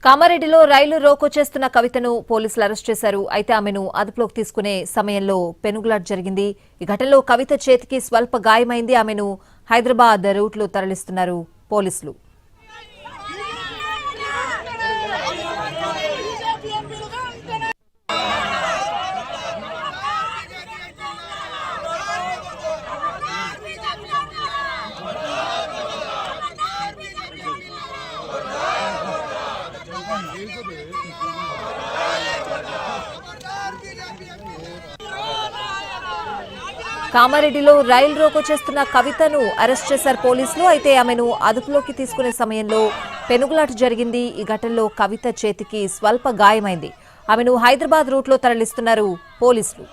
కామారెడ్డిలో రైలు రోకో చేస్తున్న కవితను పోలీసులు అరెస్ట్ చేశారు. అయితే ఆమెను అదుపులోకి తీసుకునే సమయంలో పెనుగులాట జరిగింది. ఈ ఘటనలో కవిత చేతికి స్వల్ప గాయమైంది. ఆమెను హైదరాబాద్ రూట్లో తరలిస్తున్నారు పోలీసులు. కామారెడ్డిలో రైలు రోకో చేస్తున్న కవితను అరెస్ట్ చేశారు పోలీసులు. అయితే ఆమెను అదుపులోకి తీసుకునే సమయంలో పెనుగులాట జరిగింది. ఈ ఘటనలో కవిత చేతికి స్వల్ప గాయమైంది. ఆమెను హైదరాబాద్ రూట్లో తరలిస్తున్నారు పోలీసులు.